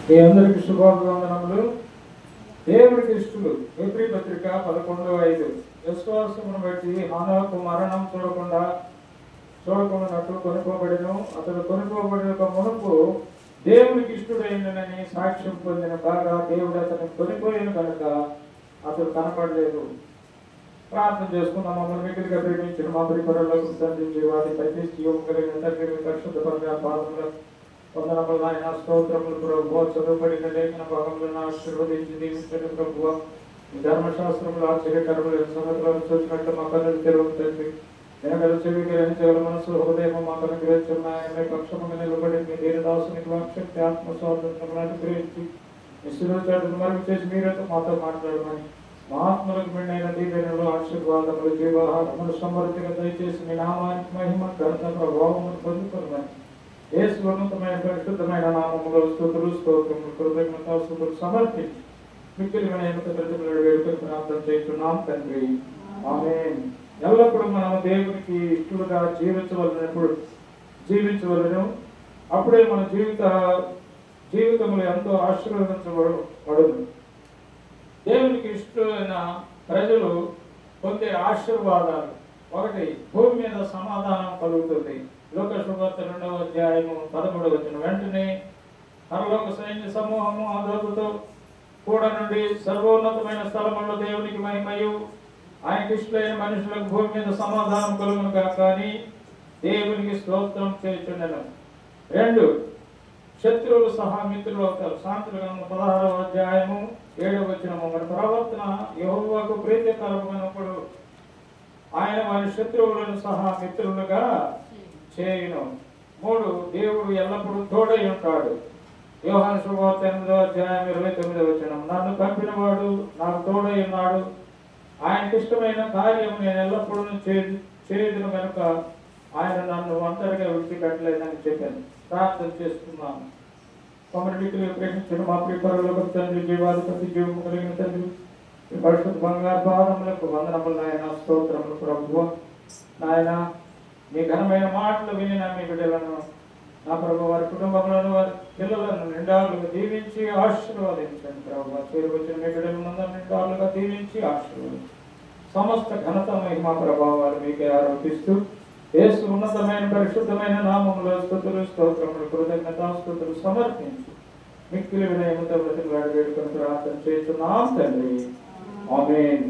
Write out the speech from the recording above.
మీ అందరికి శుభాభివందనములు. దేవుడికి ఇష్టలు. ఎబ్రీ పత్రిక 11:5 విశ్వాసమును బట్టి హనోకు మరణం చూడకుండానట్లు కొనుకోబడిను. అతడు కొనుకోబడిన మునుపు దేవునికి ఇష్టడైనని సాక్ష్యం పొందిన కాగా దేవుడు అతను కొనిపోయిన కనుక అతడు కనపడలేదు. ప్రార్థన చేసుకున్న మమ్మల్ని మిగిలిగా ప్రేమించిన మా పరిపరలోకి తండ్రి వారి ప్రతి జీవం కలిగిన తండ్రి పరిశుద్ధ పాదముల వందనములు ఆయన స్తోత్రములు ప్రభువా. చదువుబడిన లేఖన భాగములను ఆశీర్వదించి దీవించండి ప్రభువా. ఈ ధర్మశాస్త్రములు ఆశ్చర్యకరములు సంగతులను చూసినట్లు మా కన్నులు తెరవుతుంది. వినగల చెవి గ్రహించగల మనసు హృదయం మా కన్ను గ్రహించున్నాయని పక్షముగా నిలబడి మీ దేని దాసునికి వాక్శక్తి ఆత్మ స్వాతంత్రములను అనుగ్రహించి నిశ్చలు మరుగు చేసి మీరైతే మాతో మాట్లాడమని మా ఆత్మలకు మెండైన దీవెనలు ఆశీర్వాదములు జీవాహారములు సమృద్ధిగా దయచేసి మీ నామానికి మహిమ ఘనత ప్రభావములు పొందుకోమని యేసు ఉన్నతమైన పరిశుద్ధమైన నామములో స్తుతులు స్తోత్రములు కృతజ్ఞతాస్తుతులు సమర్పించి మిక్కిలి వేడుకొని ప్రార్థన చేస్తున్నాం తండ్రి. ఆమేన్. ఎల్లప్పుడూ మనం దేవునికి ఇష్టలుగా జీవించవలను. అప్పుడే మన జీవితంలో ఎంతో ఆశీర్వదించబడును. దేవునికి ఇష్టమైన ప్రజలు పొందే ఆశీర్వాదాలు. ఒకటి, భూమి మీద సమాధానం కలుగుతుంది. లోక శుభార్త 2:13 వెంటనే పరలోక సైన్య సమూహము ఆ దూతతో కూడా నుండి సర్వోన్నతమైన స్థలములో దేవునికి మహిమయు ఆయనకి ఇష్టమైన మనుషులకు భూమి మీద సమాధానం కలుగును కాక అని దేవునికి స్తోత్రం చేయుచుండెను. 2, శత్రువులు సహా మిత్రులు అవుతారు. సామెతల గ్రంథం 16:7 మన ప్రవర్తన యెహోవాకు ప్రీతికరమైనప్పుడు ఆయన వారి శత్రువులను సహా మిత్రులుగా చేయును. 3, దేవుడు ఎల్లప్పుడూ తోడై ఉంటాడు. యోహాను శుభవార్త 8:29 నన్ను పంపిన వాడు నాకు తోడై ఉన్నాడు. ఆయనకి ఇష్టమైన కార్యం నేను ఎల్లప్పుడూ చేయదును కనుక ఆయన నన్ను ఒంటరిగా విడిచిపెట్టలేదని చెప్పాను. ప్రార్థన చేస్తున్నాను. కమ్యూనిటీలో ప్రేమించిన మా ప్రియపరులకు తండ్రి, జీవాధిపతి జీవం కలిగిన తండ్రి, ఈ పరిశుద్ధ బంగారు పాదములకు వందనములు నాయన, స్తోత్రములు ప్రభువా. నాయన మీ ఘనమైన మాటలు విని మీ బిడ్డలను, నా ప్రభు వారి కుటుంబములను, వారి పిల్లలను నిండాలుగా దీవించి ఆశీర్వదించండి ప్రభువా. చేరువచ్చిన మీ బిడ్డలందరూ నిండాలుగా దీవించి ఆశీర్వదించండి. సమస్త ఘనత మహిమ ప్రభావాలు మీకే ఆరోపిస్తూ యేసు ఉన్నతమైన పరిశుద్ధమైన నామములో స్తుతులు స్తోత్రములు కృతజ్ఞతాస్తుతులు సమర్పించి మిక్కిలి వినయముతో బ్రతిమలాడి వేడుకొని ప్రార్థన చేస్తున్నాం తండ్రి. ఆమేన్.